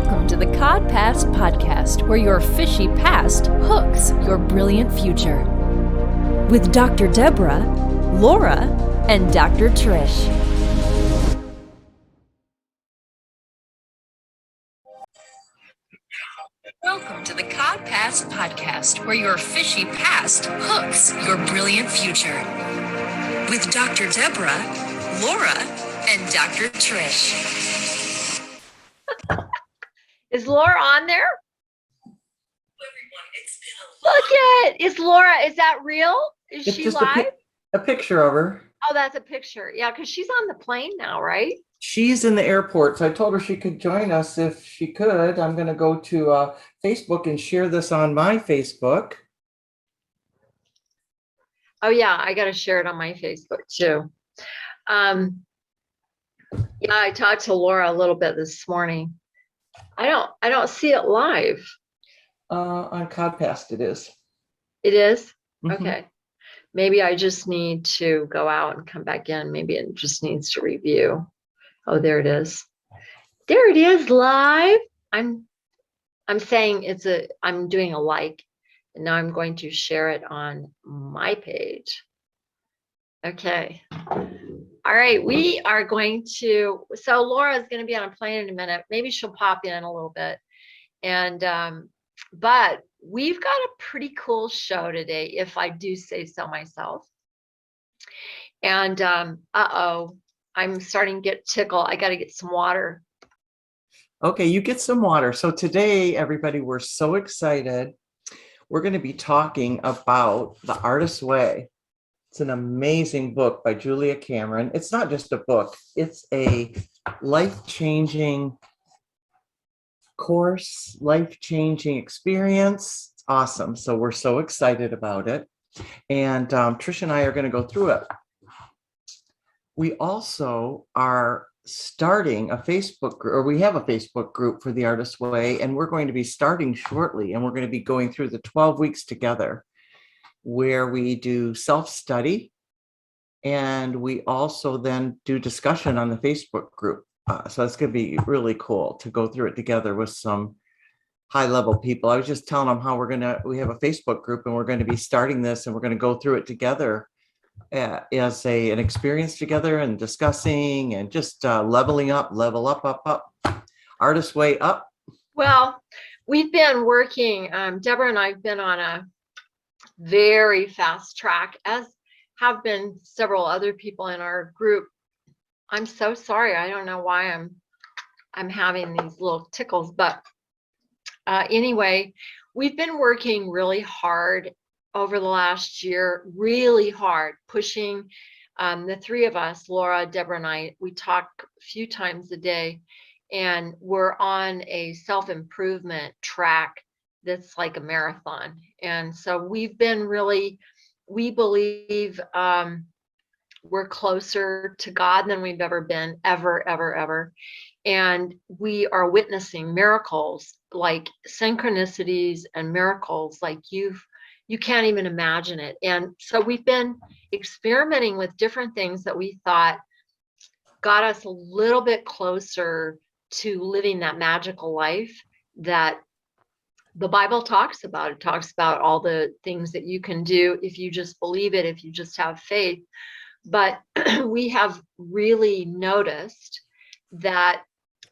Welcome to the CodPast podcast, where your fishy past hooks your brilliant future. With Dr. Deborah, Laura, and Dr. Trish. Welcome to the CodPast podcast, where your fishy past hooks your brilliant future. With Dr. Deborah, Laura, and Dr. Trish. Is Laura on there? Look at, is Laura, is that real? Is It's she just live? a picture of her. Oh, that's a picture. Yeah, because she's on the plane now, right? She's in the airport, so I told her she could join us if she could. I'm going to go to Facebook and share this on my Facebook. Oh yeah, I got to share it on my Facebook too. Yeah, I talked to Laura a little bit this morning. I don't see it live. On CodPast it is. It is? Mhm. Okay. Maybe I just need to go out and come back in. Maybe it just needs to review. Oh, there it is. There it is live. I'm saying I'm doing a like, and now I'm going to share it on my page. Okay. All right, we are going to, so Laura is going to be on a plane in a minute. Maybe she'll pop in a little bit. And, but we've got a pretty cool show today, if I do say so myself. And, I'm starting to get tickled. I got to get some water. Okay, you get some water. So today, everybody, we're so excited. We're going to be talking about The Artist's Way. It's an amazing book by Julia Cameron. It's not just a book. It's a life-changing course, life-changing experience. It's awesome. So we're so excited about it. And Trish and I are going to go through it. We also are starting a Facebook group, or we have a Facebook group for The Artist's Way, and we're going to be starting shortly, and we're going to be going through the 12 weeks together, where we do self-study, and we also then do discussion on the Facebook group. So it's going to be really cool to go through it together with some high-level people. I was just telling them how we have a Facebook group, and we're going to be starting this, and we're going to go through it together as an experience together, and discussing and just leveling up, level up. Artist's Way up. Well, we've been working, Deborah and I've been on a very fast track, as have been several other people in our group. I'm so sorry. I don't know why I'm having these little tickles, but anyway, we've been working really hard over the last year, really hard, pushing the three of us, Laura, Deborah, and I. We talk a few times a day, and we're on a self-improvement track that's like a marathon. And so we've been really, we believe we're closer to God than we've ever been, ever. And we are witnessing miracles, like synchronicities and miracles like you can't even imagine it. And so we've been experimenting with different things that we thought got us a little bit closer to living that magical life that the Bible talks about. It talks about all the things that you can do if you just believe it, if you just have faith. But we have really noticed that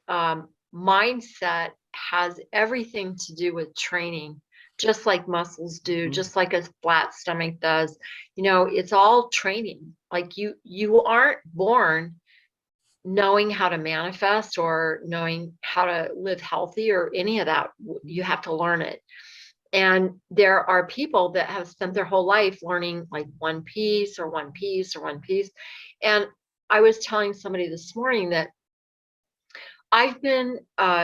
mindset has everything to do with training, just like muscles do, just like a flat stomach does. You know, it's all training. Like you aren't born knowing how to manifest or knowing how to live healthy or any of that. You have to learn it. And there are people that have spent their whole life learning like one piece. And I was telling somebody this morning that I've been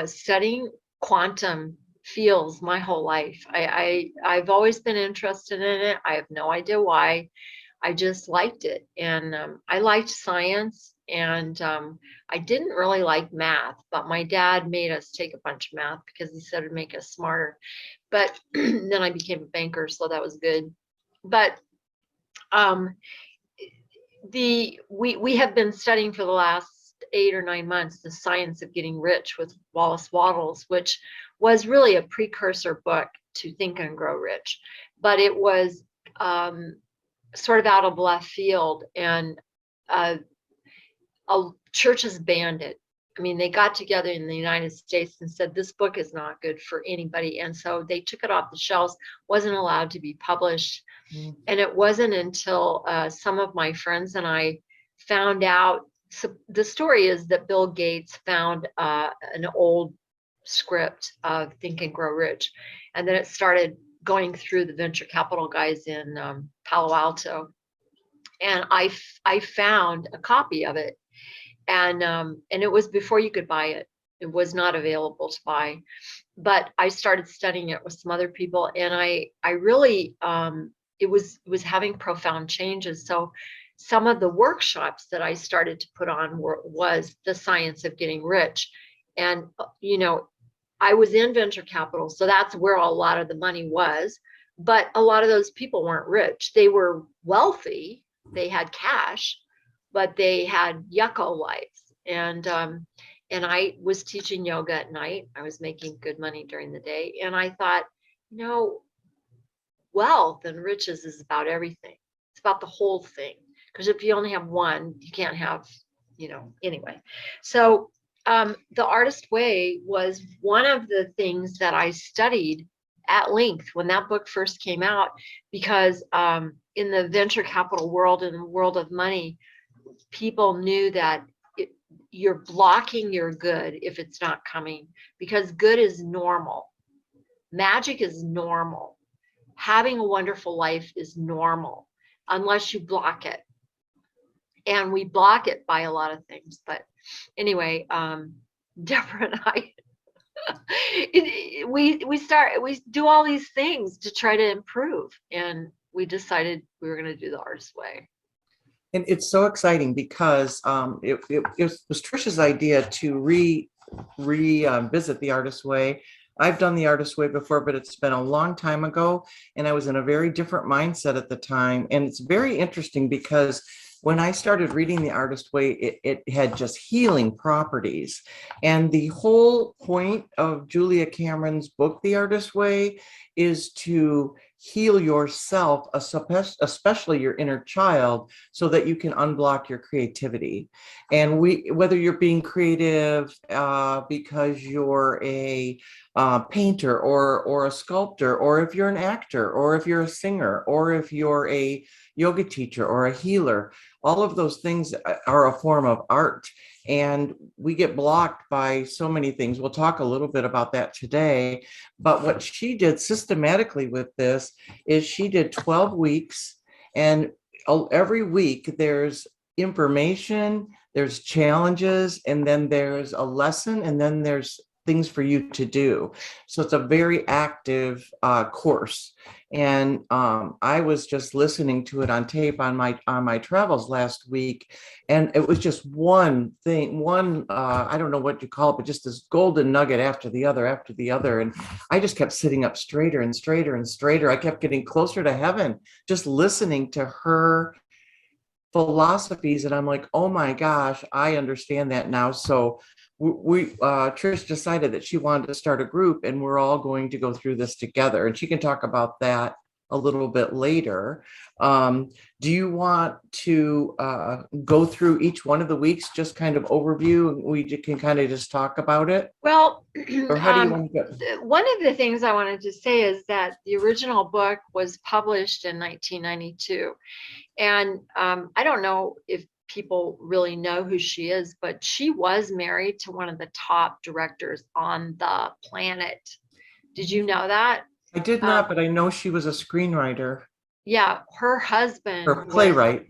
studying quantum fields my whole life. I've always been interested in it. I have no idea why. I just liked it. And I liked science, and I didn't really like math, but my dad made us take a bunch of math because he said it'd make us smarter. But then I became a banker, so that was good. But we have been studying for the last 8 or 9 months, The Science of Getting Rich with Wallace Wattles, which was really a precursor book to Think and Grow Rich. But it was sort of out of left field, and churches banned it. I mean, they got together in the United States and said, this book is not good for anybody. And so they took it off the shelves, wasn't allowed to be published. And it wasn't until some of my friends and I found out. So the story is that Bill Gates found an old script of Think and Grow Rich. And then it started going through the venture capital guys in Palo Alto. And I found a copy of it. And it was before you could buy it. It was not available to buy. But I started studying it with some other people. And I really, it was having profound changes. So some of the workshops that I started to put on was The Science of Getting Rich. And, I was in venture capital, so that's where a lot of the money was. But a lot of those people weren't rich. They were wealthy. They had cash, but they had yucko lives. And I was teaching yoga at night. I was making good money during the day. And I thought, wealth and riches is about everything. It's about the whole thing. Because if you only have one, you can't have, anyway. So the Artist Way was one of the things that I studied at length when that book first came out, because in the venture capital world, in the world of money, people knew that you're blocking your good if it's not coming, because good is normal. Magic is normal. Having a wonderful life is normal unless you block it. And we block it by a lot of things. But anyway, Deborah and I, we do all these things to try to improve. And we decided we were going to do the Artist Way. And it's so exciting because it was Trish's idea to revisit the Artist Way. I've done the Artist Way before, but it's been a long time ago, and I was in a very different mindset at the time. And it's very interesting because when I started reading the Artist Way, it had just healing properties. And the whole point of Julia Cameron's book, The Artist Way, is to heal yourself, especially your inner child, so that you can unblock your creativity. And whether you're being creative because you're a painter or a sculptor, or if you're an actor, or if you're a singer, or if you're a yoga teacher or a healer, all of those things are a form of art. And we get blocked by so many things. We'll talk a little bit about that today. But what she did systematically with this is she did 12 weeks. And every week there's information, there's challenges, and then there's a lesson, and then there's things for you to do. So it's a very active course. And I was just listening to it on tape on my travels last week. And it was just one thing, I don't know what you call it, but just this golden nugget after the other. And I just kept sitting up straighter and straighter and straighter. I kept getting closer to heaven, just listening to her philosophies. And I'm like, oh my gosh, I understand that now. So Trish decided that she wanted to start a group, and we're all going to go through this together, and she can talk about that a little bit later. Do you want to go through each one of the weeks, just kind of overview, and we can kind of just talk about it? Well, or how do you want to go? One of the things I wanted to say is that the original book was published in 1992. And I don't know if people really know who she is, but she was married to one of the top directors on the planet. Did you know that? I did not, but I know she was a screenwriter. Yeah, her husband. Or playwright.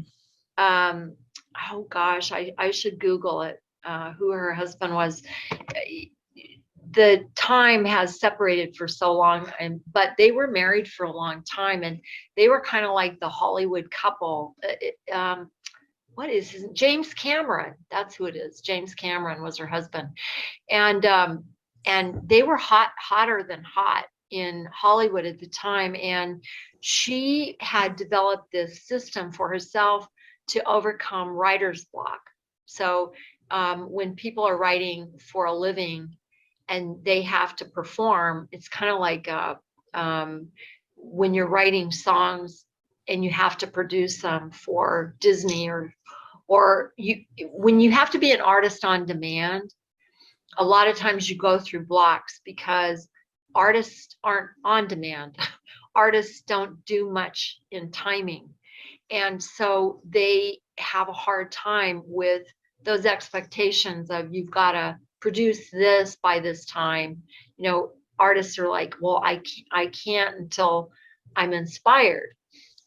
Oh gosh, I should Google it, who her husband was. The time has separated for so long, but they were married for a long time, and they were kind of like the Hollywood couple. What is his James Cameron? That's who it is. James Cameron was her husband, and they were hotter than hot in Hollywood at the time. And she had developed this system for herself to overcome writer's block. So when people are writing for a living and they have to perform, it's kind of like when you're writing songs and you have to produce them for Disney, or when you have to be an artist on demand, a lot of times you go through blocks because artists aren't on demand. Artists don't do much in timing. And so they have a hard time with those expectations of you've got to produce this by this time. You know, artists are like, well, I can't until I'm inspired.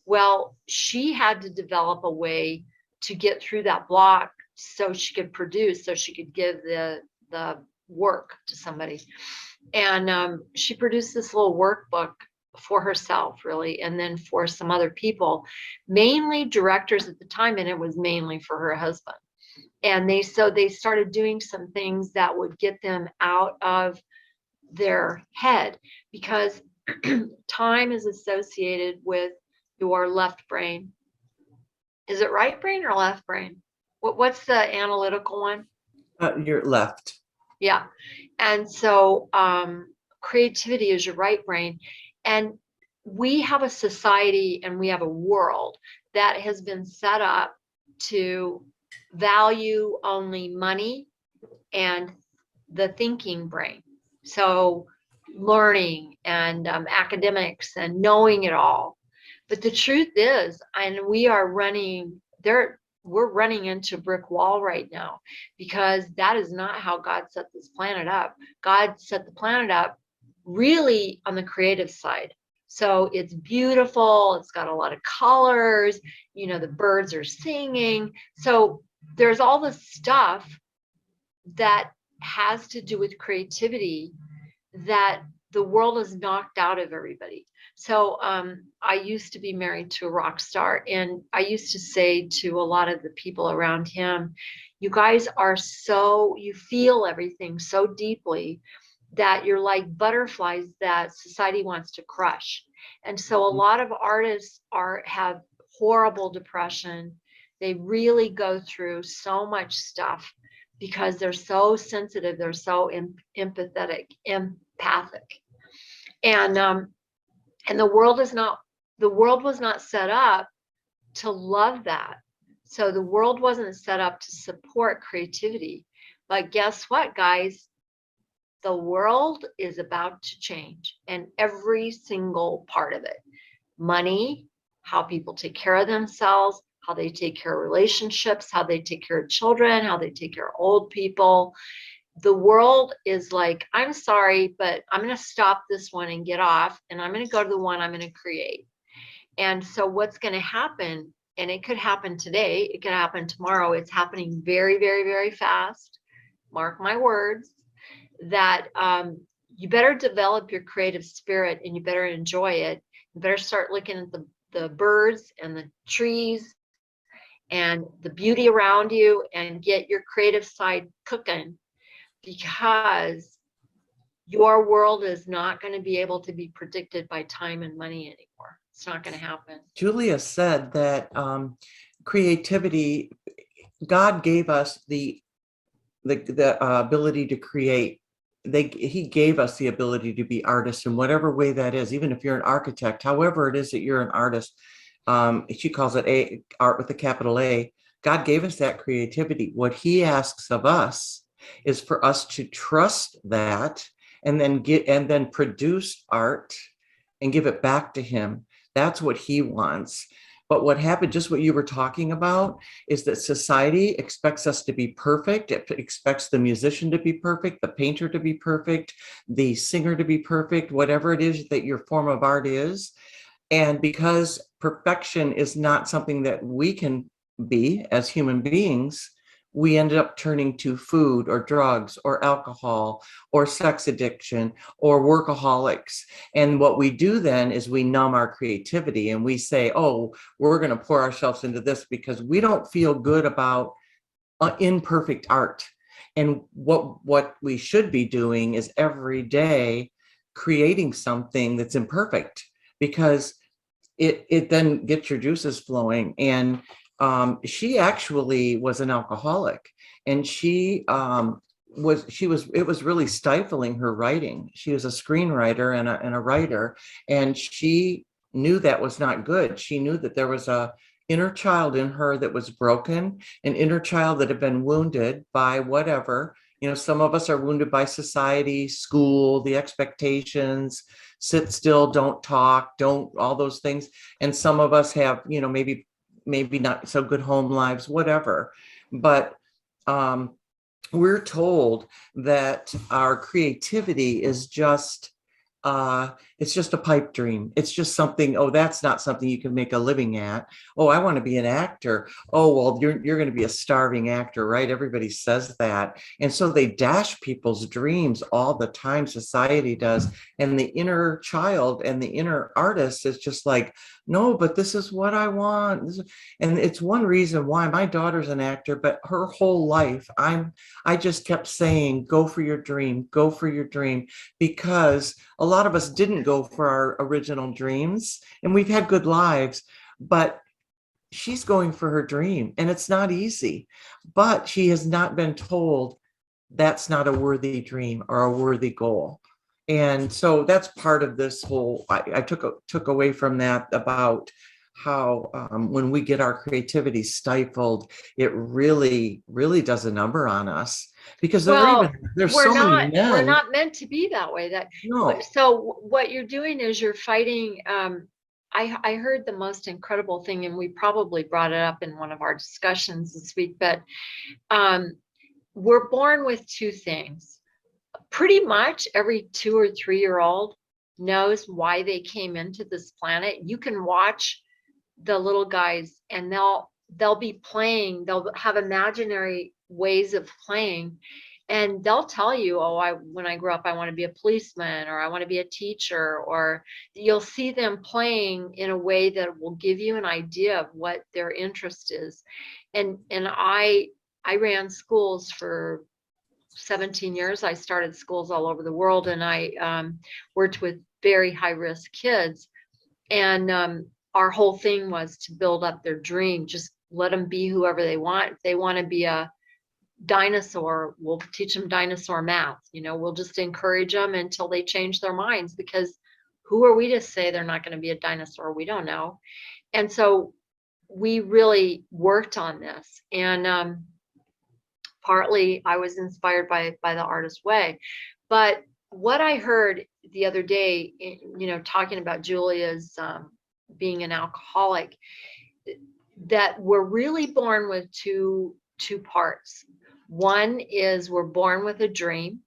Well, she had to develop a way to get through that block so she could produce, so she could give the work to somebody. And she produced this little workbook for herself, really, and then for some other people, mainly directors at the time, and it was mainly for her husband. And they started doing some things that would get them out of their head, because time is associated with your left brain. Is it right brain or left brain? What's the analytical one? Your left. Yeah. And so creativity is your right brain. And we have a society and we have a world that has been set up to value only money and the thinking brain. So learning and academics and knowing it all. But the truth is, and we are running there, we're running into a brick wall right now, because that is not how God set this planet up. God set the planet up really on the creative side. So it's beautiful. It's got a lot of colors. You know, the birds are singing. So there's all this stuff that has to do with creativity that the world has knocked out of everybody. So I used to be married to a rock star, and I used to say to a lot of the people around him, you guys are you feel everything so deeply that you're like butterflies that society wants to crush. And so a lot of artists have horrible depression. They really go through so much stuff because they're so sensitive, they're so empathic. And the world was not set up to love that. So the world wasn't set up to support creativity. But guess what, guys? The world is about to change, and every single part of it. Money, how people take care of themselves, how they take care of relationships, how they take care of children, how they take care of old people. The world is like, I'm sorry, but I'm going to stop this one and get off, and I'm going to go to the one I'm going to create. And so what's going to happen, and it could happen today, it could happen tomorrow, it's happening very, very, very fast. Mark my words, that you better develop your creative spirit and you better enjoy it. You better start looking at the birds and the trees and the beauty around you and get your creative side cooking, because your world is not going to be able to be predicted by time and money anymore. It's not going to happen. Julia said that creativity, God gave us the ability to create. He gave us the ability to be artists in whatever way that is, even if you're an architect, however it is that you're an artist. She calls it art with a capital A. God gave us that creativity. What he asks of us is for us to trust that and then produce art and give it back to him. That's what he wants. But what happened, just what you were talking about, is that society expects us to be perfect. It expects the musician to be perfect, the painter to be perfect, the singer to be perfect, whatever it is that your form of art is. And because perfection is not something that we can be as human beings, we ended up turning to food or drugs or alcohol or sex addiction or workaholics. And what we do then is we numb our creativity and we say, oh, we're going to pour ourselves into this because we don't feel good about imperfect art. And what we should be doing is every day creating something that's imperfect, because it then gets your juices flowing. And she actually was an alcoholic, and it was really stifling her writing. She was a screenwriter and a writer, and she knew that was not good. She knew that there was a inner child in her that was broken, an inner child that had been wounded by whatever. Some of us are wounded by society, school, the expectations, sit still, don't talk, don't, all those things. And some of us have, maybe not so good home lives, whatever. But we're told that our creativity is just it's just a pipe dream. It's just something. Oh, that's not something you can make a living at. Oh, I want to be an actor. Oh, well, you're going to be a starving actor, right? Everybody says that. And so they dash people's dreams all the time. Society does. And the inner child and the inner artist is just like, no, but this is what I want. And it's one reason why my daughter's an actor, but her whole life, I just kept saying, go for your dream, go for your dream, because a lot of us didn't go for our original dreams, and we've had good lives, but she's going for her dream, and it's not easy, but she has not been told that's not a worthy dream or a worthy goal. And so that's part of this whole, I took away from that about how when we get our creativity stifled, it really, really does a number on us, because there's so many men. We're not meant to be that way. No. So what you're doing is you're fighting. I heard the most incredible thing, and we probably brought it up in one of our discussions this week, but we're born with two things. Pretty much every 2 or 3 year old knows why they came into this planet. You can watch the little guys, and they'll be playing. They'll have imaginary ways of playing, and they'll tell you, oh, when I grow up, I want to be a policeman, or I want to be a teacher, or you'll see them playing in a way that will give you an idea of what their interest is. And I ran schools for 17 years. I started schools all over the world, and I worked with very high risk kids. And our whole thing was to build up their dream. Just let them be whoever they want. If they want to be a dinosaur, we'll teach them dinosaur math. We'll just encourage them until they change their minds, because who are we to say they're not going to be a dinosaur? We don't know. And so we really worked on this. And partly I was inspired by the artist way. But what I heard the other day, talking about Julia's being an alcoholic, that we're really born with two parts. One is we're born with a dream,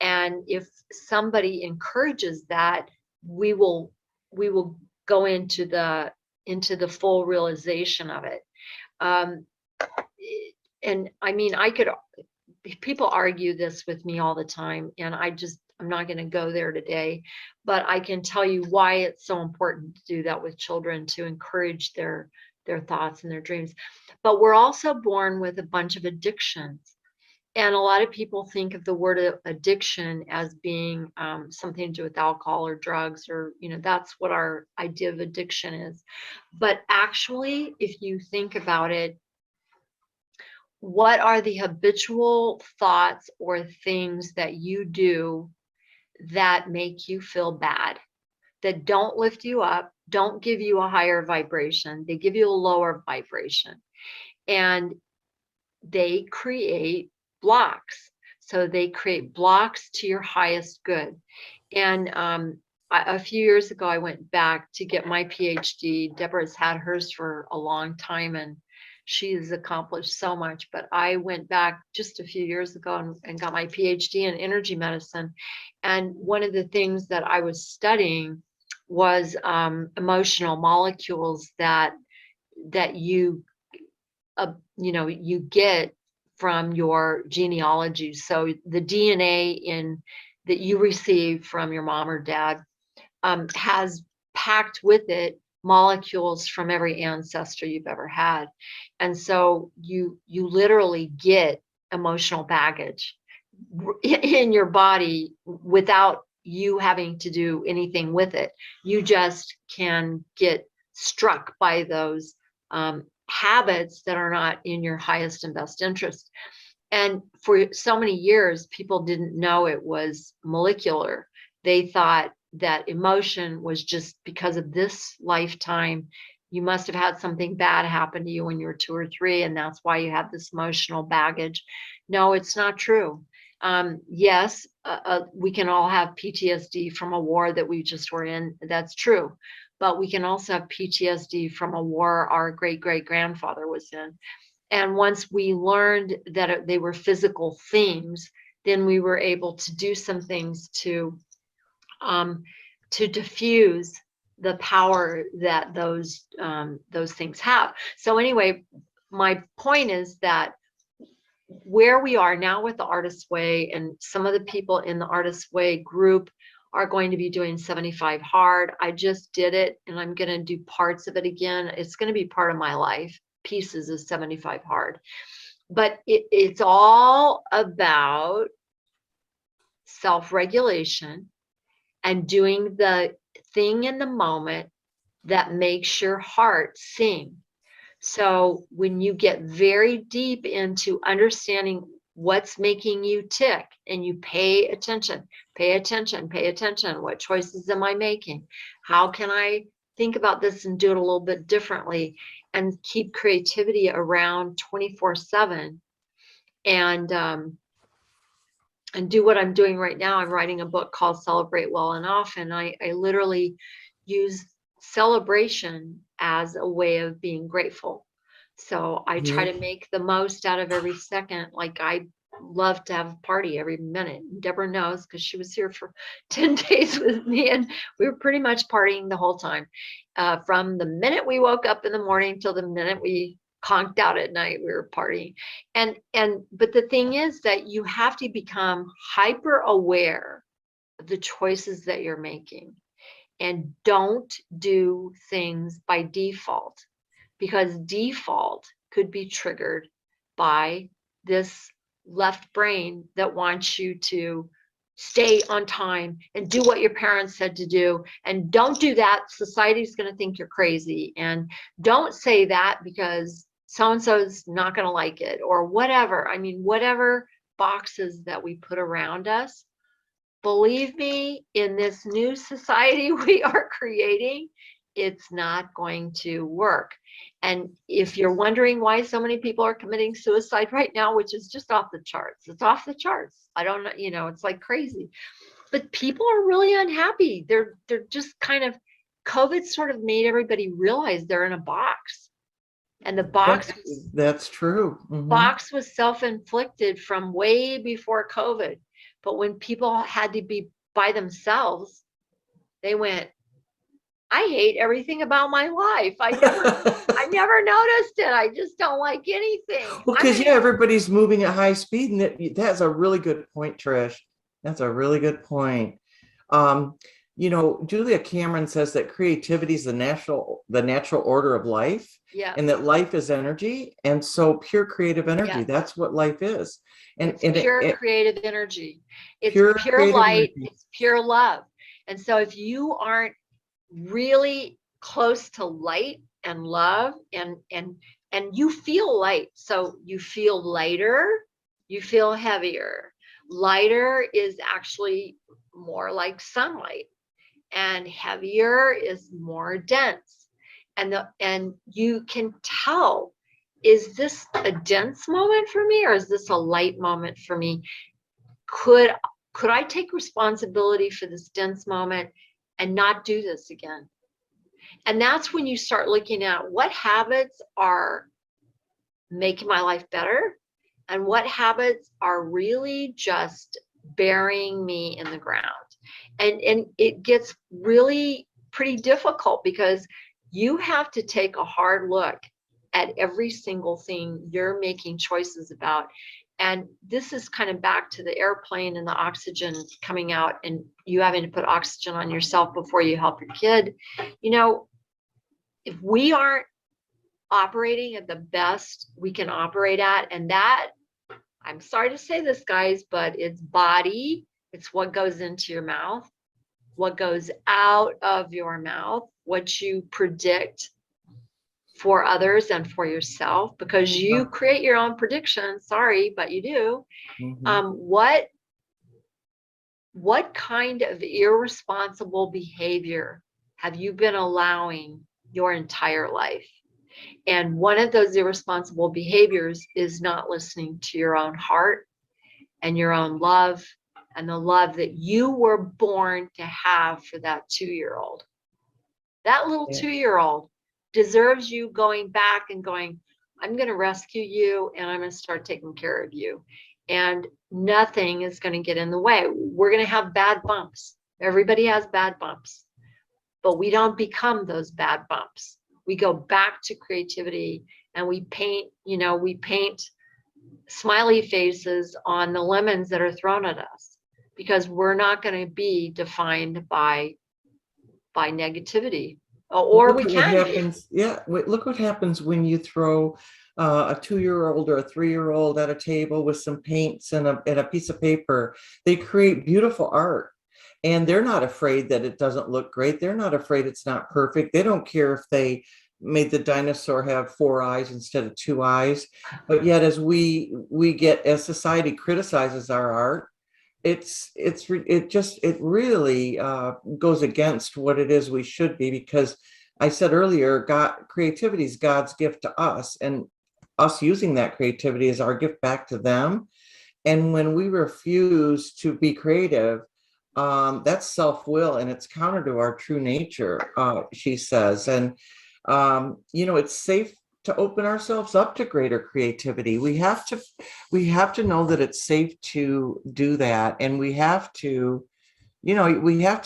and if somebody encourages that, we will go into the full realization of it. And I mean, people argue this with me all the time, and I'm not going to go there today, but I can tell you why it's so important to do that with children, to encourage their thoughts and their dreams. But we're also born with a bunch of addictions. And a lot of people think of the word addiction as being something to do with alcohol or drugs, or, that's what our idea of addiction is. But actually, if you think about it, what are the habitual thoughts or things that you do that make you feel bad, that don't lift you up, don't give you a higher vibration? They give you a lower vibration, and they create blocks. So they create blocks to your highest good. And a few years ago, I went back to get my PhD. Deborah's had hers for a long time, and she has accomplished so much. But I went back just a few years ago and got my PhD in energy medicine. And one of the things that I was studying was emotional molecules that you get from your genealogy. So the DNA that you receive from your mom or dad has packed with it molecules from every ancestor you've ever had. And so you literally get emotional baggage in your body without you having to do anything with it. You just can get struck by those habits that are not in your highest and best interest. And for so many years, people didn't know it was molecular. They thought that emotion was just because of this lifetime. You must have had something bad happen to you when you were 2 or 3, and that's why you have this emotional baggage. No, it's not true. Yes, we can all have PTSD from a war that we just were in. That's true. But we can also have PTSD from a war our great-great-grandfather was in. And once we learned that they were physical things, then we were able to do some things to diffuse the power that those things have. So anyway, my point is that where we are now with the Artist's Way, and some of the people in the Artist's Way group are going to be doing 75 hard. I just did it, and I'm going to do parts of it again. It's going to be part of my life, pieces of 75 hard. But it's all about self-regulation and doing the thing in the moment that makes your heart sing. So when you get very deep into understanding what's making you tick, and you pay attention, what choices am I making? How can I think about this and do it a little bit differently, and keep creativity around 24/7, and do what I'm doing right now. I'm writing a book called Celebrate Well Enough, and I literally use celebration as a way of being grateful. So I try to make the most out of every second. Like, I love to have a party every minute. Deborah knows, because she was here for 10 days with me, and we were pretty much partying the whole time. From the minute we woke up in the morning till the minute we conked out at night, we were partying. But the thing is that you have to become hyper aware of the choices that you're making, and don't do things by default, because default could be triggered by this left brain that wants you to stay on time and do what your parents said to do. And don't do that, society's going to think you're crazy. And don't say that because so-and-so's not going to like it, or whatever. I mean, whatever boxes that we put around us, believe me, in this new society we are creating, it's not going to work. And if you're wondering why so many people are committing suicide right now, which is just off the charts, it's off the charts. I don't know, it's like crazy. But people are really unhappy. They're just kind of, COVID sort of made everybody realize they're in a box. And the box that's true. Box was self-inflicted from way before COVID. But when people had to be by themselves, they went, I hate everything about my life. I never noticed it. I just don't like anything. Well, because everybody's moving at high speed, and that's a really good point, Trish. That's a really good point. Julia Cameron says that creativity is the natural order of life, and that life is energy, and so pure creative energy. That's what life is, and it's pure creative energy. It's pure light. Energy. It's pure love. And so if you aren't really close to light and love, and you feel light, so you feel lighter, you feel heavier. Lighter is actually more like sunlight, and heavier is more dense. And you can tell, is this a dense moment for me, or is this a light moment for me? Could I take responsibility for this dense moment and not do this again? And that's when you start looking at what habits are making my life better, and what habits are really just burying me in the ground. And it gets really pretty difficult, because you have to take a hard look at every single thing you're making choices about. And this is kind of back to the airplane and the oxygen coming out, and you having to put oxygen on yourself before you help your kid. If we aren't operating at the best we can operate at, and that, I'm sorry to say this, guys, but it's body. It's what goes into your mouth, what goes out of your mouth, what you predict for others and for yourself, because you create your own predictions. Sorry, but you do. What kind of irresponsible behavior have you been allowing your entire life? And one of those irresponsible behaviors is not listening to your own heart and your own love and the love that you were born to have for that 2-year-old. That little 2-year-old deserves you going back and going, I'm going to rescue you and I'm going to start taking care of you. And nothing is going to get in the way. We're going to have bad bumps. Everybody has bad bumps, but we don't become those bad bumps. We go back to creativity and we paint smiley faces on the lemons that are thrown at us, because we're not going to be defined by negativity, or we can be. Yeah, look what happens when you throw a 2-year-old or a 3-year-old at a table with some paints and a piece of paper. They create beautiful art, and they're not afraid that it doesn't look great. They're not afraid it's not perfect. They don't care if they made the dinosaur have 4 eyes instead of 2 eyes. But yet, as as society criticizes our art, it really goes against what it is we should be, because I said earlier, creativity is God's gift to us, and us using that creativity is our gift back to them. And when we refuse to be creative, that's self-will, and it's counter to our true nature, she says. And it's safe to open ourselves up to greater creativity. We have to know that it's safe to do that. And we have to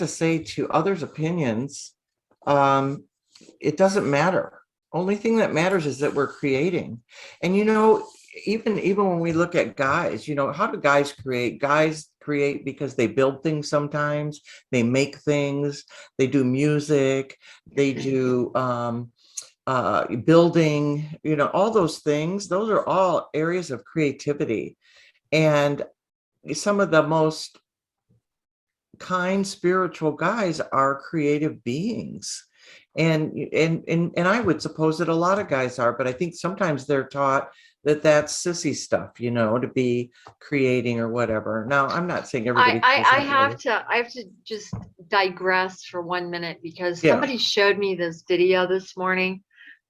say to others' opinions, it doesn't matter. Only thing that matters is that we're creating. And, even when we look at guys, how do guys create? Guys create because they build things sometimes, they make things, they do music, they do building, all those things. Those are all areas of creativity. And some of the most kind spiritual guys are creative beings. And I would suppose that a lot of guys are, but I think sometimes they're taught that that's sissy stuff, to be creating or whatever. Now, I'm not saying everybody. I have to just digress for 1 minute, because somebody showed me this video this morning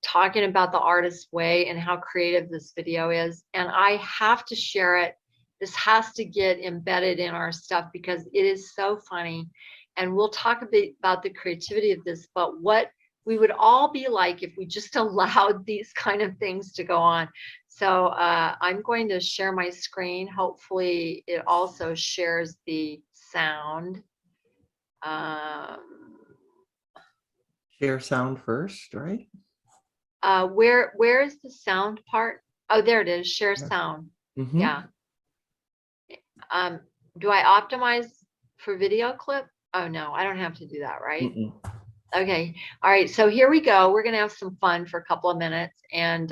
talking about the artist's way and how creative this video is. And I have to share it. This has to get embedded in our stuff because it is so funny. And we'll talk a bit about the creativity of this, but what we would all be like if we just allowed these kind of things to go on. So I'm going to share my screen. Hopefully it also shares the sound. Share sound first, right? Where is the sound part? Oh, there it is. Share sound. Mm-hmm. Yeah. Do I optimize for video clip? Oh no, I don't have to do that, right? Mm-mm. Okay. All right. So here we go. We're going to have some fun for a couple of minutes. And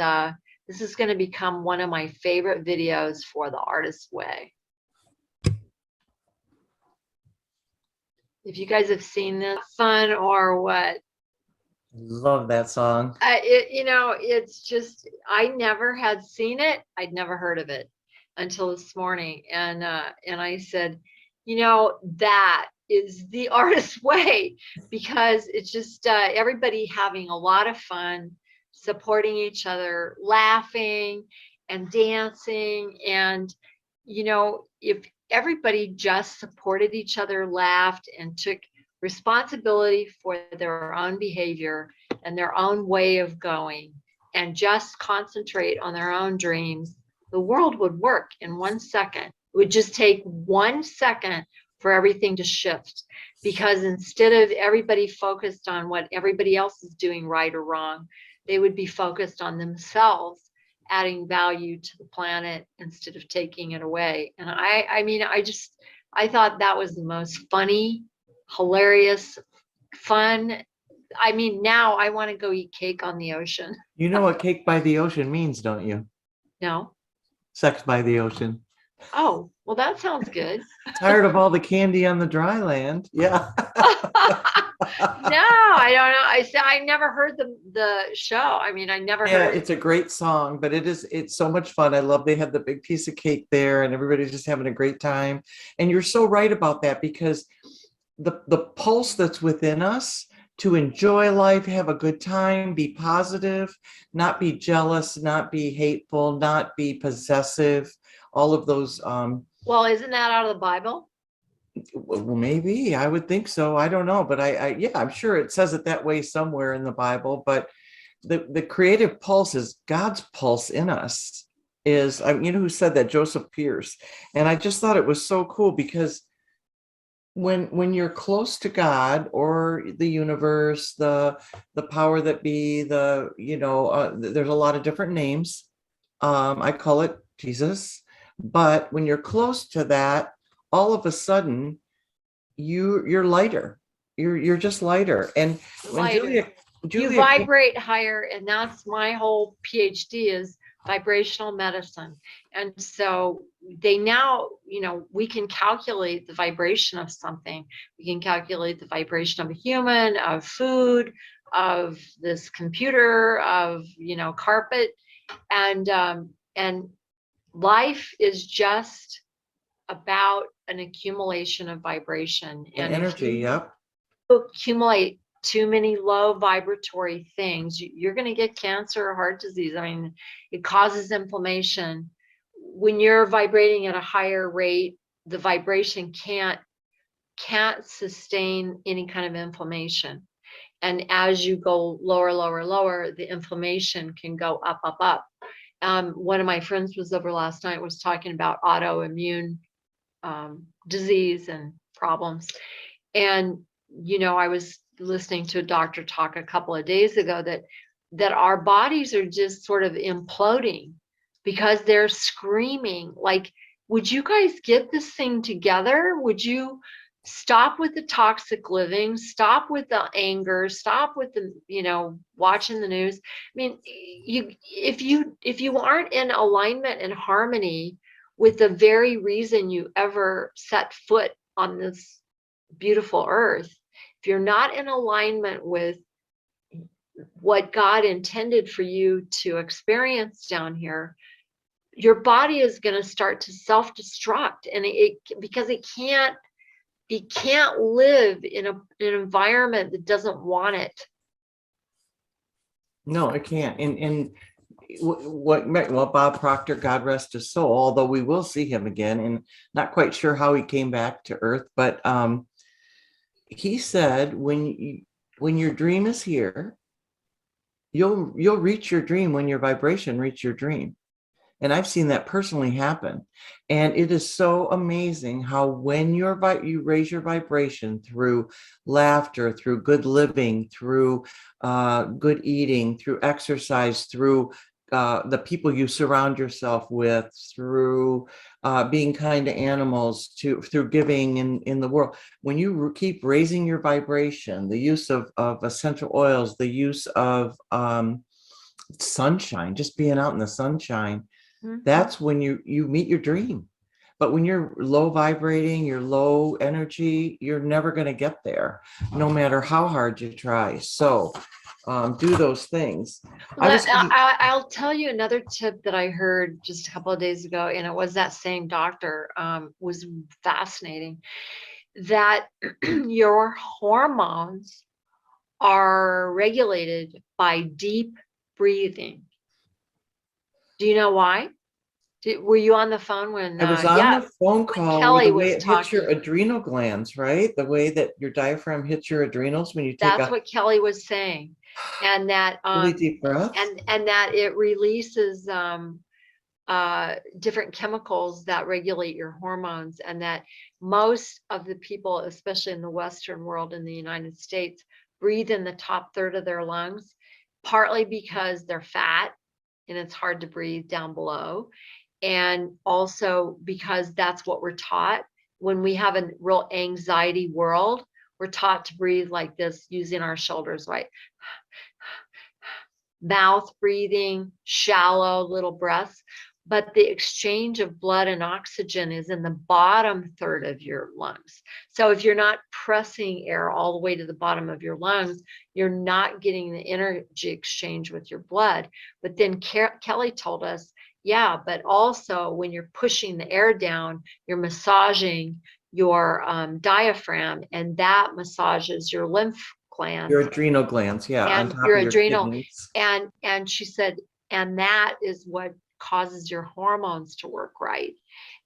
this is going to become one of my favorite videos for the artist's way. If you guys have seen this, fun or what? Love that song. It's just, I never had seen it. I'd never heard of it until this morning. And I said, that is the artist's way, because it's just everybody having a lot of fun, supporting each other, laughing and dancing. And, if everybody just supported each other, laughed, and took responsibility for their own behavior and their own way of going, and just concentrate on their own dreams, the world would work in 1 second. It would just take 1 second for everything to shift, because instead of everybody focused on what everybody else is doing right or wrong, they would be focused on themselves adding value to the planet instead of taking it away. And I thought that was the most funny, hilarious, fun. Now I want to go eat cake on the ocean. You know what cake by the ocean means, don't you? No. Sex by the ocean. Oh, Well, that sounds good. Tired of all the candy on the dry land. Yeah. No, I don't know. I never heard the show. I mean, I never Yeah, heard it. it's a great song, but it's so much fun. I love they have the big piece of cake there and everybody's just having a great time. And you're so right about that because the pulse that's within us to enjoy life, have a good time, be positive, not be jealous, not be hateful, not be possessive, all of those Well, isn't that out of the Bible? well, maybe I would think so. I don't know, but yeah, I'm sure it says it that way somewhere in the Bible. But the creative pulse is God's pulse in us. Is you know who said that? Joseph Pierce. And I just thought it was so cool because when you're close to God or the universe, the power that be, there's a lot of different names. I call it Jesus. But when you're close to that, all of a sudden you're lighter. You're just lighter. And when Lighter. You Julia vibrate higher, and that's my whole PhD is vibrational medicine. And so they now, we can calculate the vibration of something. We can calculate the vibration of a human, of food, of this computer, of, carpet. And life is just about an accumulation of vibration. and And if energy, you yep. accumulate too many low vibratory things, you're going to get cancer or heart disease. I mean, it causes inflammation. When you're vibrating at a higher rate, the vibration can't sustain any kind of inflammation. And as you go lower, lower, lower, the inflammation can go up, up, up. One of my friends was over last night, was talking about autoimmune disease and problems. And, I was listening to a doctor talk a couple of days ago that our bodies are just sort of imploding because they're screaming like, would you guys get this thing together? Would you stop with the toxic living, stop with the anger, stop with the, watching the news? I mean, if you aren't in alignment and harmony with the very reason you ever set foot on this beautiful earth, if you're not in alignment with what God intended for you to experience down here, your body is going to start to self-destruct, and because it can't live in an environment that doesn't want it. No, it can't. And well, Bob Proctor, God rest his soul, although we will see him again, and not quite sure how he came back to earth, but he said when your dream is here, you'll reach your dream when your vibration reach your dream. And I've seen that personally happen. And it is so amazing how when you raise your vibration through laughter, through good living, through good eating, through exercise, through the people you surround yourself with, through being kind to animals, through giving in the world. When you keep raising your vibration, the use of essential oils, the use of sunshine, just being out in the sunshine, that's when you meet your dream. But when you're low vibrating, you're low energy, you're never going to get there, no matter how hard you try. So do those things. I'll tell you another tip that I heard just a couple of days ago, and it was that same doctor, was fascinating, that your hormones are regulated by deep breathing. Do you know why? Were you on the phone when I was on the phone call Kelly with the way was it hits your talking? adrenal glands, right? The way that your diaphragm hits your adrenals when you take That's what Kelly was saying. And that really deep breath. and that it releases different chemicals that regulate your hormones, and that most of the people, especially in the Western world, in the United States, breathe in the top third of their lungs, partly because they're fat and it's hard to breathe down below, and also because that's what we're taught. When we have a real anxiety world, we're taught to breathe like this, using our shoulders, right? Mouth breathing, shallow little breaths. but the exchange of blood and oxygen is in the bottom third of your lungs. So if you're not pressing air all the way to the bottom of your lungs, you're not getting the energy exchange with your blood. But then Kelly told us, yeah, but also when you're pushing the air down, you're massaging your diaphragm, and that massages your lymph glands, Your adrenal glands, yeah, on and top your of your adrenal. kidneys. And she said, and that is what causes your hormones to work right.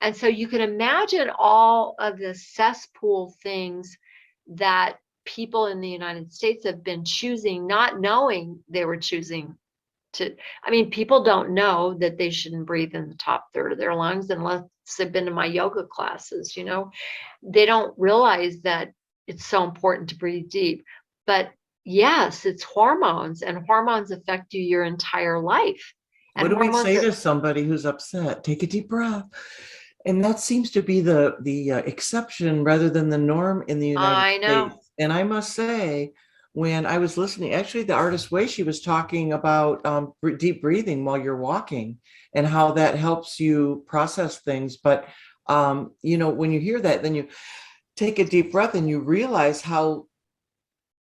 And so you can imagine all of the cesspool things that people in the United States have been choosing, not knowing they were choosing to. I mean, people don't know that they shouldn't breathe in the top third of their lungs unless they've been to my yoga classes, you know. They don't realize that it's so important to breathe deep. But yes, it's hormones, and hormones affect you your entire life. And What do we hormones say to somebody who's upset? Take a deep breath. And that seems to be the exception rather than the norm in the United I know. States. And I must say, when I was listening, actually, the artist way, she was talking about deep breathing while you're walking and how that helps you process things. But when you hear that, then you take a deep breath and you realize how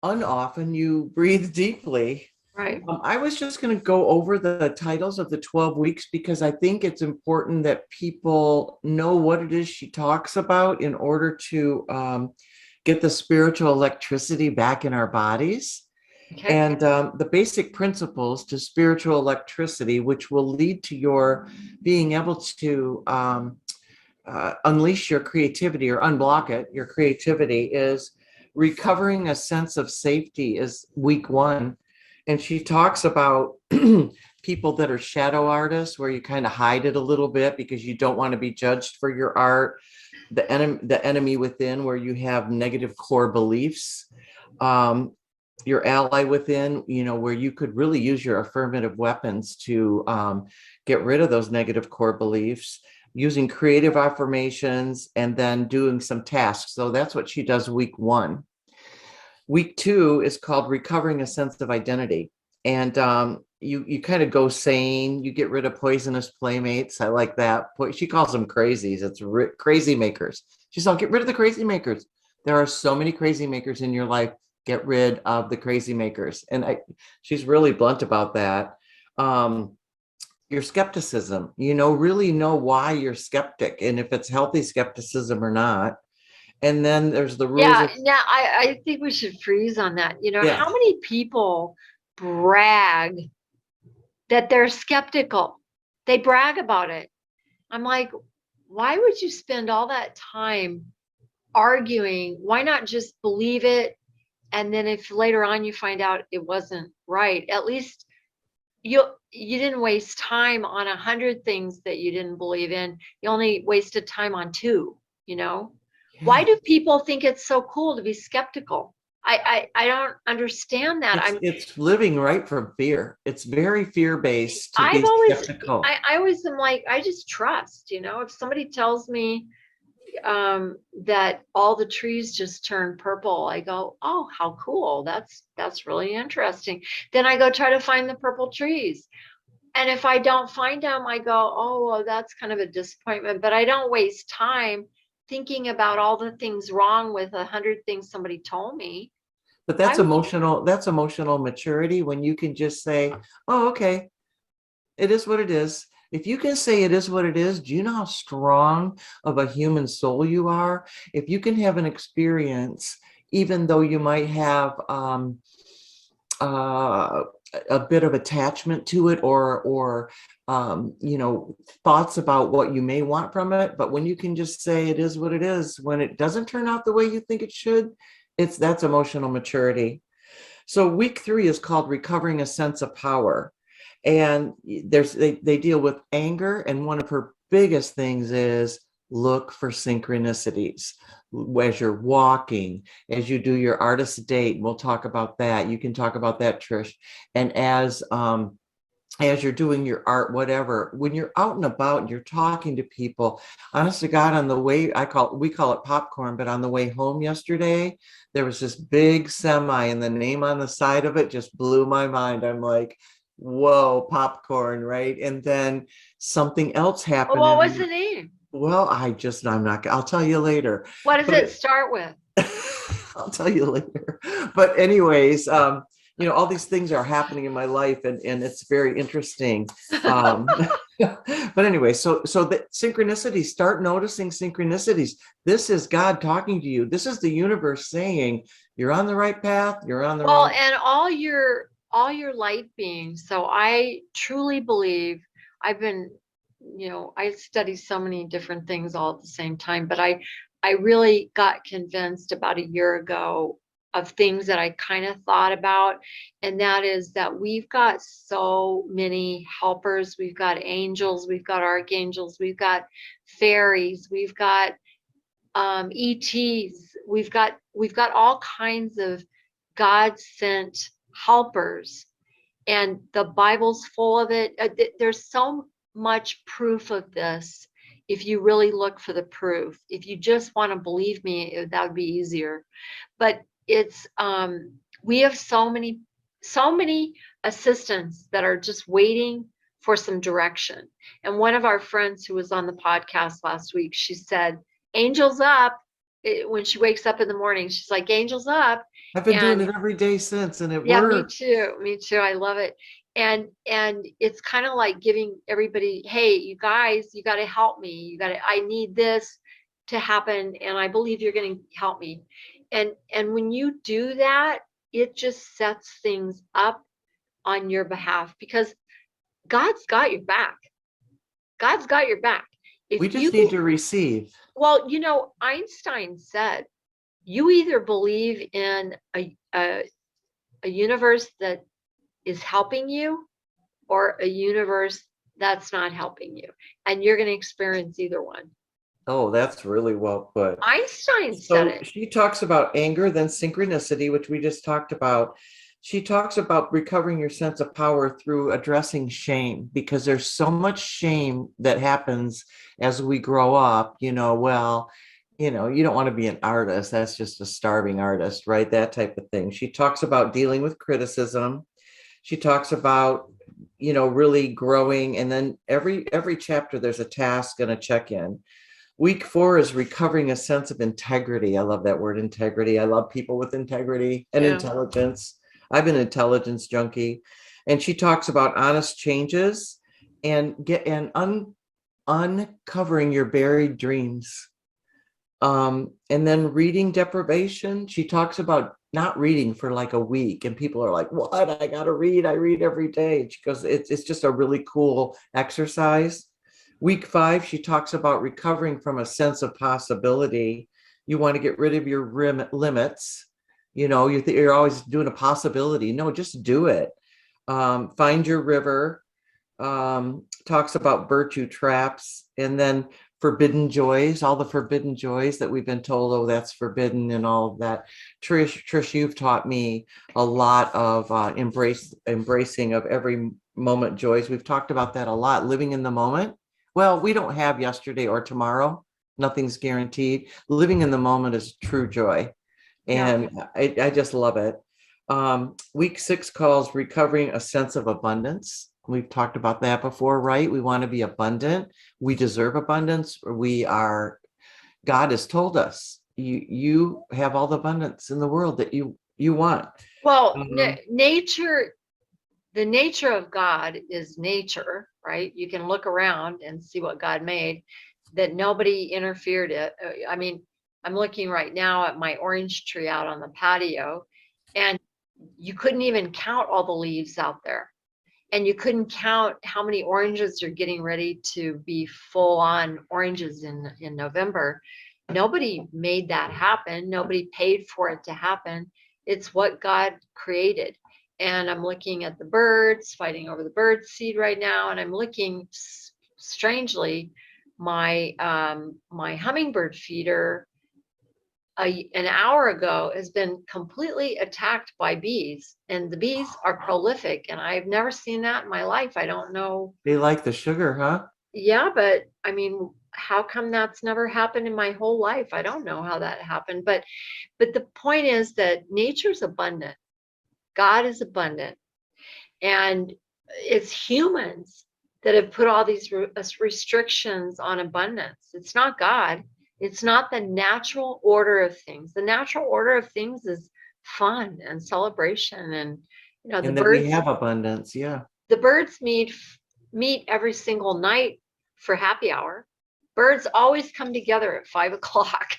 unoften you breathe deeply. Right. I was just going to go over the titles of the 12 weeks because I think it's important that people know what it is she talks about in order to get the spiritual electricity back in our bodies. Okay. And the basic principles to spiritual electricity, which will lead to your being able to unleash your creativity or unblock it, your creativity, is recovering a sense of safety is week 1. And she talks about people that are shadow artists, where you kind of hide it a little bit because you don't want to be judged for your art. The enemy within, where you have negative core beliefs. Your ally within, where you could really use your affirmative weapons to get rid of those negative core beliefs, using creative affirmations, and then doing some tasks. So that's what she does week 1. Week 2 is called recovering a sense of identity. And you kind of go sane. You get rid of poisonous playmates. I like that. She calls them crazies. It's crazy makers. She's all, get rid of the crazy makers. There are so many crazy makers in your life. Get rid of the crazy makers. And she's really blunt about that. Your skepticism, really know why you're skeptic and if it's healthy skepticism or not. And then there's the rules. Yeah, now I think we should freeze on that. Yeah. How many people brag that they're skeptical? They brag about it. I'm like, why would you spend all that time arguing? Why not just believe it? And then if later on you find out it wasn't right, at least you didn't waste time on 100 things that you didn't believe in. You only wasted time on 2. Why do people think it's so cool to be skeptical? I don't understand that. It's living right from fear. It's very fear-based to I be skeptical. always am like, I just trust, if somebody tells me that all the trees just turn purple, I go, oh, how cool. That's really interesting. Then I go try to find the purple trees. And if I don't find them, I go, oh, well, that's kind of a disappointment. But I don't waste time thinking about all the things wrong with 100 things somebody told me. But that's emotional maturity, when you can just say, oh, okay, it is what it is. If you can say it is what it is, do you know how strong of a human soul you are? If you can have an experience, even though you might have a bit of attachment to it, or thoughts about what you may want from it, but when you can just say it is what it is, when it doesn't turn out the way you think it should, that's emotional maturity. So week 3 is called recovering a sense of power. And they deal with anger. And one of her biggest things is look for synchronicities as you're walking, as you do your artist date. We'll talk about that. You can talk about that, Trish. And as you're doing your art, whatever, when you're out and about and you're talking to people, honest to God, on the way, we call it popcorn, but on the way home yesterday, there was this big semi and the name on the side of it just blew my mind. I'm like, whoa, popcorn, right? And then something else Oh, happened. what And was the name? well, I'm not, I'll tell you later. What does it But start with? I'll tell you later. But anyways, all these things are happening in my life, and it's very interesting. But anyway, so the synchronicities, start noticing synchronicities. This is God talking to you. This is the universe saying you're on the right path, you're on the Well, wrong. and all your light beings. So I truly believe I've been, I study so many different things all at the same time, but I really got convinced about a year ago of things that I kind of thought about, and that is that we've got so many helpers. We've got angels, we've got archangels, we've got fairies, we've got ETs. We've got all kinds of God sent helpers, and the Bible's full of it. There's so much proof of this. If you really look for the proof, if you just want to believe me, that would be easier. But it's we have so many assistants that are just waiting for some direction. And one of our friends who was on the podcast last week, she said, "Angels up." When she wakes up in the morning, she's like, "Angels up." I've been doing And it every day since, and it yeah, me works. too. Me too. I love it. And it's kind of like giving everybody, "Hey, you guys, you got to help me. I need this to happen, and I believe you're going to help me." And when you do that, it just sets things up on your behalf, because God's got your back. God's got your back. If We you just need to receive. Well, Einstein said, you either believe in a universe that is helping you, or a universe that's not helping you, and you're going to experience either one. Oh, that's really well put. Einstein said So it. she talks about anger, then synchronicity, which we just talked about. She talks about recovering your sense of power through addressing shame, because there's so much shame that happens as we grow up. You don't want to be an artist. That's just a starving artist, right? That type of thing. She talks about dealing with criticism. She talks about, really growing. And then every chapter, there's a task and a check-in. Week 4 is recovering a sense of integrity. I love that word, integrity. I love people with integrity and Yeah. intelligence. I'm an intelligence junkie. And she talks about honest changes and uncovering your buried dreams. And then reading deprivation. She talks about not reading for like a week, and people are like, "What? I gotta read. I read every day." And she goes, "It's just a really cool exercise." Week 5, she talks about recovering from a sense of possibility. You want to get rid of your limits. You're always doing a possibility. No, just do it. Find your river. Talks about virtue traps, and then forbidden joys, all the forbidden joys that we've been told, oh, that's forbidden and all of that. Trish, you've taught me a lot of embracing of every moment joys. We've talked about that a lot, living in the moment. Well, we don't have yesterday or tomorrow. Nothing's guaranteed. Living in the moment is true joy. And I just love it. Week 6 calls recovering a sense of abundance. We've talked about that before, right? We want to be abundant. We deserve abundance. God has told us, you have all the abundance in the world that you want. Well, nature, the nature of God is nature, right? You can look around and see what God made, that nobody interfered it. I mean, I'm looking right now at my orange tree out on the patio, and you couldn't even count all the leaves out there. And you couldn't count how many oranges are getting ready to be full on oranges in November. Nobody made that happen. Nobody paid for it to happen. It's what God created. And I'm looking at the birds fighting over the bird seed right now. And I'm looking, strangely, my hummingbird feeder an hour ago has been completely attacked by bees, and the bees are prolific, and I've never seen that in my life. I don't know. They like the sugar, huh? Yeah, but I mean, how come that's never happened in my whole life? I don't know how that happened, but the point is that nature's abundant. God is abundant. And it's humans that have put all these restrictions on abundance. It's not God. It's not the natural order of things. The natural order of things is fun and celebration, and the And that we birds have abundance. Yeah. the birds meet every single night for happy hour. Birds always come together at 5 o'clock.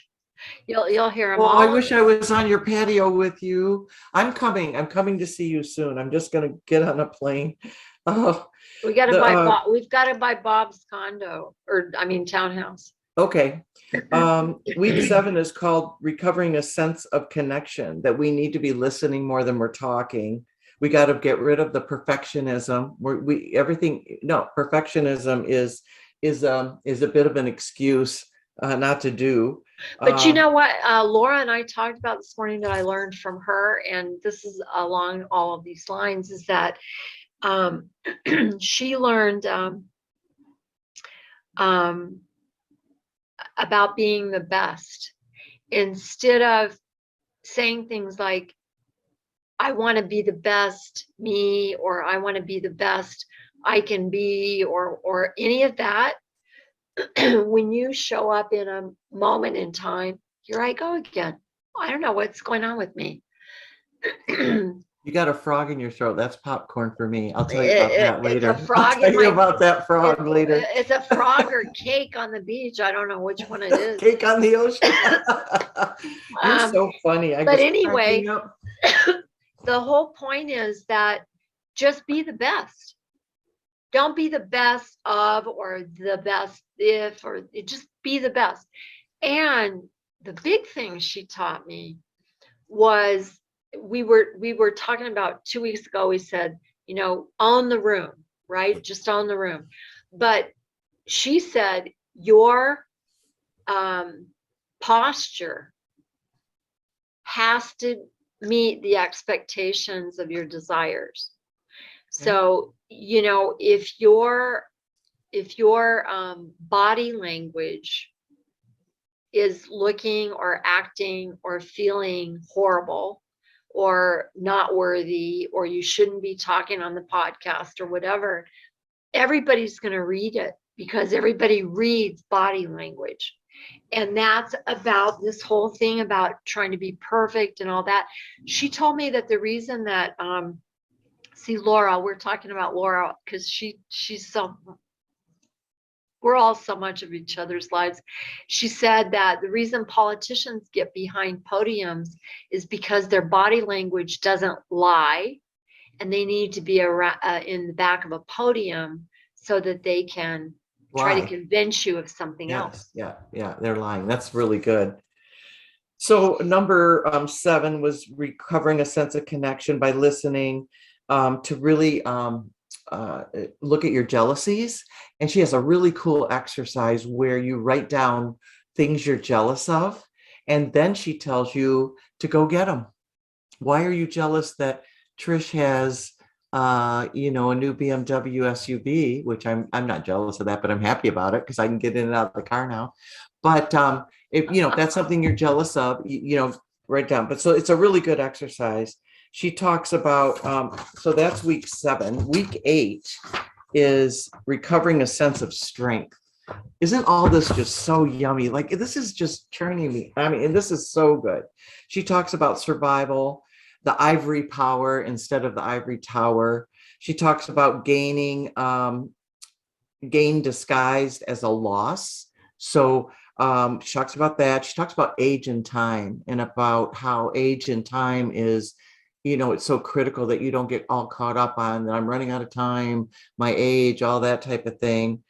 You'll hear them Oh, I all. wish I was on your patio with you. I'm coming. I'm coming to see you soon. I'm just going to get on a plane. Oh, We got to the buy We've got to buy Bob's condo, or I mean townhouse. okay. Week 7 is called recovering a sense of connection, that we need to be listening more than we're talking. We got to get rid of the perfectionism. Perfectionism is a bit of an excuse not to do. But you know what, Laura and I talked about this morning that I learned from her, and this is along all of these lines, is that she learned about being the best. Instead of saying things like, I want to be the best me, or I want to be the best I can be, or any of that, when you show up in a moment in time, here I go again. I don't know what's going on with me. You got a frog in your throat. That's popcorn for me. I'll tell you about that later. It's a frog I'll tell in you my about that frog later. It's a frog or cake on the beach. I don't know which one it is. Cake on the ocean. You're so funny. But anyway, the whole point is that just be the best. Don't be the best of, or the best if, or just be the best. And the big thing she taught me was, we were talking about 2 weeks ago, we said, own the room, right? Just own the room. But she said, your posture has to meet the expectations of your desires. So, if your body language is looking or acting or feeling horrible or not worthy, or you shouldn't be talking on the podcast or whatever, everybody's going to read it, because everybody reads body language. And that's about this whole thing about trying to be perfect and all that. She told me that the reason that, see, Laura, we're talking about Laura because she's so, we're all so much of each other's lives. She said that the reason politicians get behind podiums is because their body language doesn't lie, and they need to be in the back of a podium so that they can try to convince you of something else. Yeah, they're lying. That's really good. So number 7 was recovering a sense of connection by listening, to really look at your jealousies. And she has a really cool exercise where you write down things you're jealous of, and then she tells you to go get them. Why are you jealous that Trish has a new BMW SUV, which I'm not jealous of that, but I'm happy about it because I can get in and out of the car now. But if that's something you're jealous of, write down. But so it's a really good exercise. She talks about, so that's week 7. Week 8 is recovering a sense of strength. Isn't all this just so yummy? Like, this is just turning me. I mean, and this is so good. She talks about survival, the ivory power instead of the ivory tower. She talks about gain disguised as a loss. So she talks about that. She talks about age and time, and about how age and time is, it's so critical that you don't get all caught up on that I'm running out of time, my age, all that type of thing.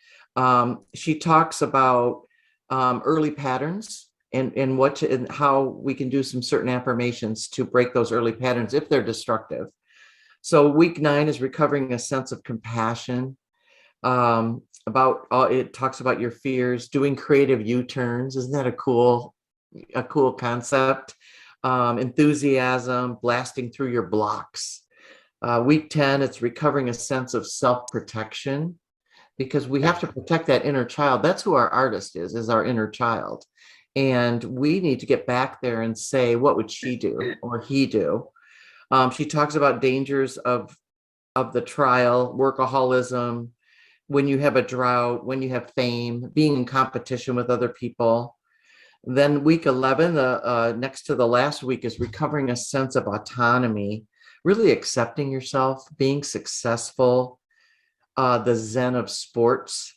She talks about early patterns and how we can do some certain affirmations to break those early patterns if they're destructive. So week 9 is recovering a sense of compassion. It talks about your fears, doing creative U-turns. Isn't that a cool concept? Enthusiasm, blasting through your blocks. Week 10, it's recovering a sense of self-protection, because we have to protect that inner child. That's who our artist is our inner child. And we need to get back there and say, what would she do or he do? She talks about dangers of of the trial, workaholism, when you have a drought, when you have fame, being in competition with other people. Then week 11, the next to the last week, is recovering a sense of autonomy, really accepting yourself, being successful, the zen of sports.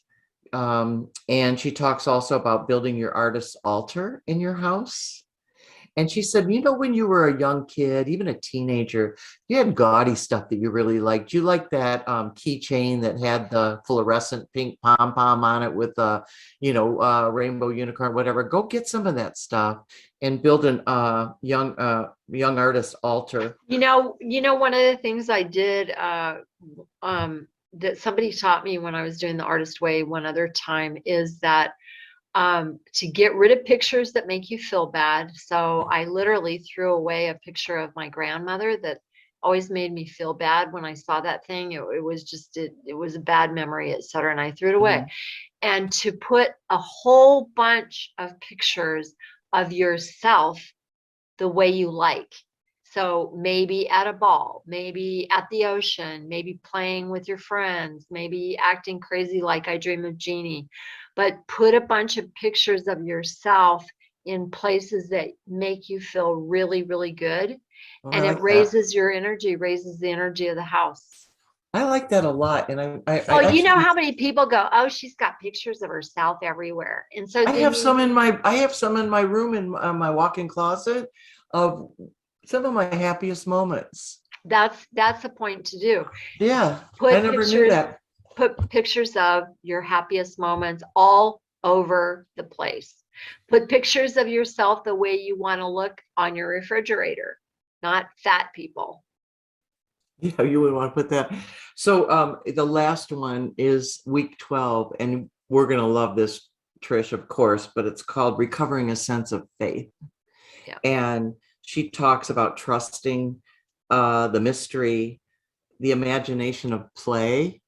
And she talks also about building your artist's altar in your house. And she said, when you were a young kid, even a teenager, you had gaudy stuff that you really liked. You liked that keychain that had the fluorescent pink pom pom on it with a, rainbow unicorn, whatever. Go get some of that stuff and build an young artist altar. One of the things I did that somebody taught me when I was doing the artist way one other time is that to get rid of pictures that make you feel bad. So I literally threw away a picture of my grandmother that always made me feel bad when I saw that thing. It was just, it was a bad memory, etc. And I threw it away. And to put a whole bunch of pictures of yourself the way you like. So maybe at a ball, maybe at the ocean, maybe playing with your friends, maybe acting crazy like I Dream of Jeannie. But put a bunch of pictures of yourself in places that make you feel really, really good. And it raises your energy, raises the energy of the house. I like that a lot. And I actually, how many people go, oh, she's got pictures of herself everywhere. And so I have some in my room in my walk-in closet of some of my happiest moments. That's the point to do. Yeah. I never knew that. Put pictures of your happiest moments all over the place. Put pictures of yourself the way you want to look on your refrigerator, not fat people. Yeah, you would want to put that. So the last one is week 12, and we're going to love this, Trish, of course, but it's called Recovering a Sense of Faith. Yeah. And she talks about trusting the mystery, the imagination of play.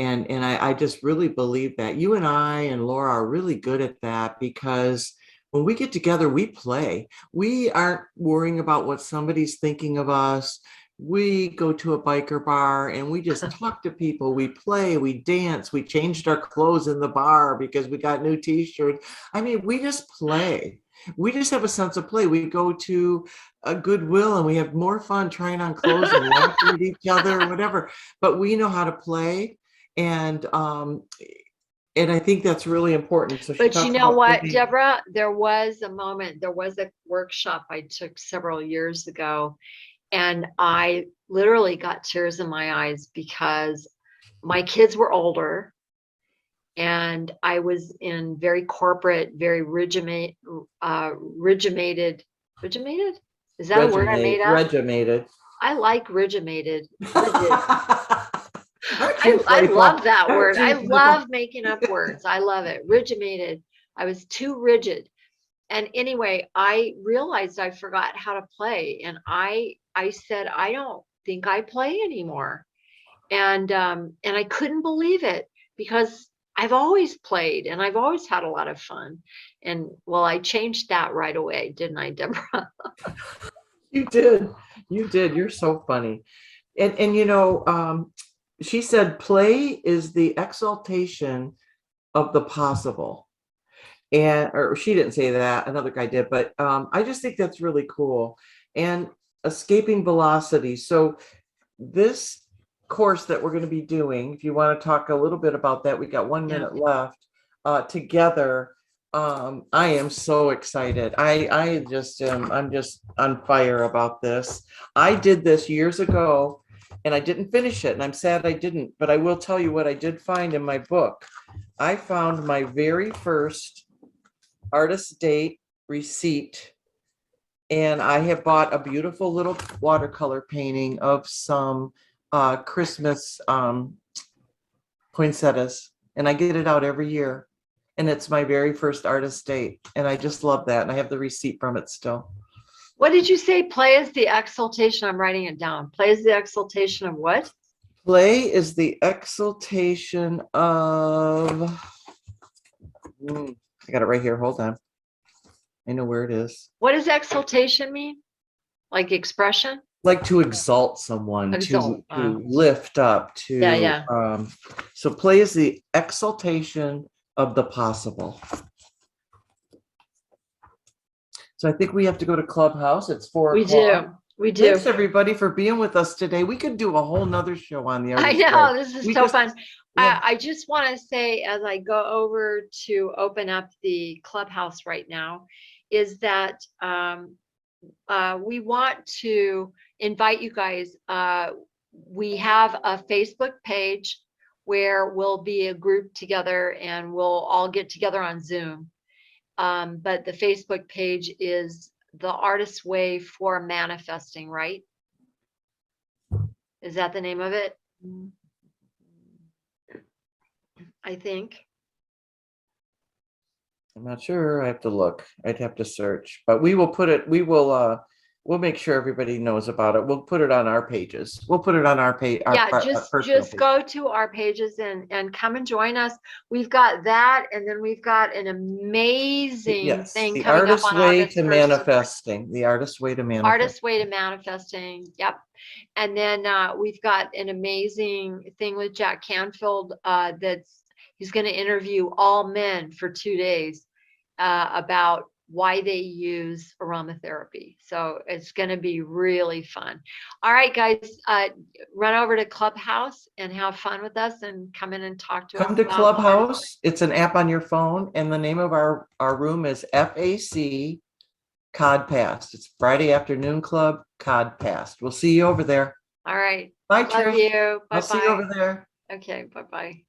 And I just really believe that you and I and Laura are really good at that, because when we get together, we play. We aren't worrying about what somebody's thinking of us. We go to a biker bar and we just talk to people. We play, we dance, we changed our clothes in the bar because we got new t-shirts. I mean, we just play. We just have a sense of play. We go to a Goodwill and we have more fun trying on clothes and laughing at each other or whatever. But we know how to play. And I think that's really important. So but you know what, Deborah, there was a workshop I took several years ago, and I literally got tears in my eyes because my kids were older and I was in very corporate, very regimented. Is that a word I made up? Regimented. I like regimented. I love that word. I love making up words. I love it. Regimented. I was too rigid. And anyway, I realized I forgot how to play. And I said, I don't think I play anymore. And I couldn't believe it because I've always played and I've always had a lot of fun. And well, I changed that right away, didn't I, Deborah? You did. You're so funny. And she said, play is the exaltation of the possible. Or she didn't say that, another guy did, but I just think that's really cool. And escaping velocity. So this course that we're going to be doing, if you want to talk a little bit about that, we got 1 minute left together. I am so excited. I'm just on fire about this. I did this years ago and I didn't finish it, and I'm sad I didn't, but I will tell you what I did find in my book. I found my very first artist date receipt, and I have bought a beautiful little watercolor painting of some Christmas poinsettias, and I get it out every year, and it's my very first artist date, and I just love that, and I have the receipt from it still. What did you say? Play is the exaltation. I'm writing it down. Play is the exaltation of what? Play is the exaltation of, I got it right here. Hold on. I know where it is. What does exaltation mean? Like expression? like to exalt someone, Exalt, to lift up, to yeah. So play is the exaltation of the possible. So I think we have to go to Clubhouse. It's 4:00. We do. Thanks everybody for being with us today. We could do a whole nother show on the I artist know, way. this is We so just- fun. yeah. I just want to say, as I go over to open up the Clubhouse right now, is that we want to invite you guys. We have a Facebook page where we'll be a group together and we'll all get together on Zoom. But the Facebook page is The Artist's Way for Manifesting, right? Is that the name of it? I think. I'm not sure. I have to look. I'd have to search, but we will put it, we'll make sure everybody knows about it. We'll put it on our pages. We'll put it on our page. Yeah, just go to our pages and come and join us. We've got that, and then we've got an amazing thing the coming up artist's on way August to 1st. manifesting. The artist's way to manifest. Artist's Way to Manifesting. Yep. And then we've got an amazing thing with Jack Canfield he's going to interview all men for 2 days about why they use aromatherapy. So it's going to be really fun. All right, guys, run over to Clubhouse and have fun with us and come in and talk to us. Come to Clubhouse. It's an app on your phone, and the name of our room is FAC CodPast. It's Friday Afternoon Club CodPast. We'll see you over there. All right. Bye, Love Trish. you. Bye-bye. I'll see you over there. Okay, bye-bye.